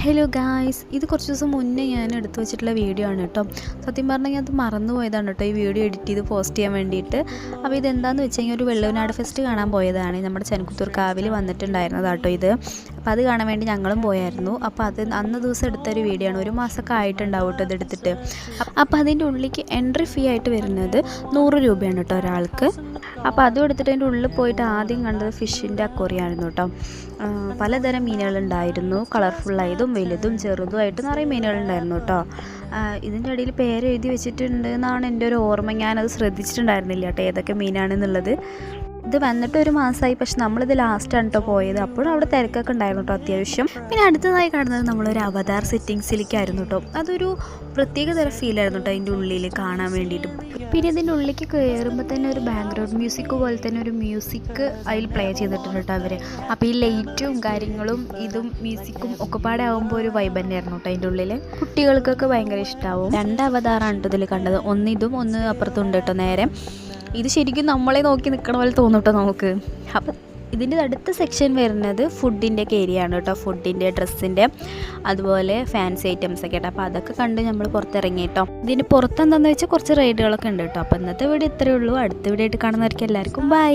Hello guys, ഇത് കുറച്ച് ദിവസം മുന്നേ ഞാൻ എടുത്തു വെച്ചിട്ടുള്ള വീഡിയോ ആണ് കേട്ടോ. സത്യം പറഞ്ഞാൽ അത് മറന്നുപോയതാണ് കേട്ടോ, ഈ വീഡിയോ എഡിറ്റ് ചെയ്ത് പോസ്റ്റ് ചെയ്യാൻ വേണ്ടിയിട്ട്. അപ്പോൾ ഇതെന്താണെന്ന് വെച്ച് കഴിഞ്ഞാൽ ഒരു വെള്ളവനാട് ഫെസ്റ്റ് കാണാൻ പോയതാണ്. നമ്മുടെ ചെനക്കുത്തൂർ കാവിൽ വന്നിട്ടുണ്ടായിരുന്നത് കേട്ടോ ഇത്. അപ്പോൾ അത് കാണാൻ വേണ്ടി ഞങ്ങളും പോയായിരുന്നു. അപ്പോൾ അത് അന്ന് ദിവസം എടുത്തൊരു വീഡിയോ ആണ്. 1 മാസമൊക്കെ ആയിട്ടുണ്ടാവും കേട്ടോ ഇതെടുത്തിട്ട്. അപ്പോൾ അതിൻ്റെ ഉള്ളിലേക്ക് എൻട്രി ഫീ ആയിട്ട് വരുന്നത് 100 രൂപയാണ് കേട്ടോ ഒരാൾക്ക്. അപ്പോൾ അതും എടുത്തിട്ട് അതിൻ്റെ ഉള്ളിൽ പോയിട്ട് ആദ്യം കണ്ടത് ഫിഷിൻ്റെ അക്വേറിയമായിരുന്നു കേട്ടോ. പലതരം മീനുകളുണ്ടായിരുന്നു, കളർഫുള്ളായതും വലുതും ചെറുതുമായിട്ട് നിറയെ മീനുകളുണ്ടായിരുന്നു കേട്ടോ. ഇതിൻ്റെ ഇടയിൽ പേര് എഴുതി വെച്ചിട്ടുണ്ട് എന്നാണ് എൻ്റെ ഒരു ഓർമ്മ. ഞാനത് ശ്രദ്ധിച്ചിട്ടുണ്ടായിരുന്നില്ല കേട്ടോ ഏതൊക്കെ മീനാണെന്നുള്ളത്. ഇത് വന്നിട്ട് 1 മാസമായി, പക്ഷെ നമ്മളിത് ലാസ്റ്റാണ് കേട്ടോ പോയത്. അപ്പോഴും അവിടെ തിരക്കൊക്കെ ഉണ്ടായിരുന്നു കേട്ടോ അത്യാവശ്യം. പിന്നെ അടുത്തതായി കാണുന്നത് നമ്മളൊരു അവതാർ സെറ്റിങ്സിലേക്കായിരുന്നു കേട്ടോ. അതൊരു പ്രത്യേക തരം ഫീലായിരുന്നു കേട്ടോ അതിൻ്റെ ഉള്ളിൽ കാണാൻ വേണ്ടിയിട്ട്. പിന്നെ ഇതിൻ്റെ ഉള്ളിലേക്ക് കയറുമ്പോൾ തന്നെ ഒരു ബാക്ക്ഗ്രൗണ്ട് മ്യൂസിക് പോലെ തന്നെ ഒരു മ്യൂസിക് അതിൽ പ്ലേ ചെയ്തിട്ടുണ്ട് കേട്ടോ അവർ. അപ്പോൾ ഈ ലൈറ്റും കാര്യങ്ങളും ഇതും മ്യൂസിക്കും ഒക്കെ പാടെ ആകുമ്പോൾ ഒരു വൈബ് തന്നെയായിരുന്നു കേട്ടോ അതിൻ്റെ ഉള്ളിൽ. കുട്ടികൾക്കൊക്കെ ഭയങ്കര ഇഷ്ടമാവും. 2 അവതാറാണ് കേട്ടോ ഇതിൽ കണ്ടത്. ഒന്ന് ഇതും ഒന്ന് അപ്പുറത്തുണ്ട് കേട്ടോ നേരെ. ഇത് ശരിക്കും നമ്മളെ നോക്കി നിൽക്കണ പോലെ തോന്നും കേട്ടോ നമുക്ക്. അപ്പം ഇതിൻ്റെ അടുത്ത സെക്ഷൻ വരുന്നത് ഫുഡിൻ്റെ ഒക്കെ ഏരിയ ആണ് കേട്ടോ. ഫുഡിൻ്റെ, ഡ്രസ്സിൻ്റെ, അതുപോലെ ഫാൻസി ഐറ്റംസ് ഒക്കെ കേട്ടോ. അപ്പോൾ അതൊക്കെ കണ്ട് നമ്മൾ പുറത്തിറങ്ങി കേട്ടോ. ഇതിന് പുറത്തെന്താണെന്ന് വെച്ചാൽ കുറച്ച് റൈഡുകളൊക്കെ ഉണ്ട് കേട്ടോ. അപ്പോൾ ഇന്നത്തെ വീഡിയോ ഇത്രയേ ഉള്ളൂ. അടുത്ത വീഡിയോ ആയിട്ട് കാണുന്നവർക്ക് എല്ലാവർക്കും ബൈ.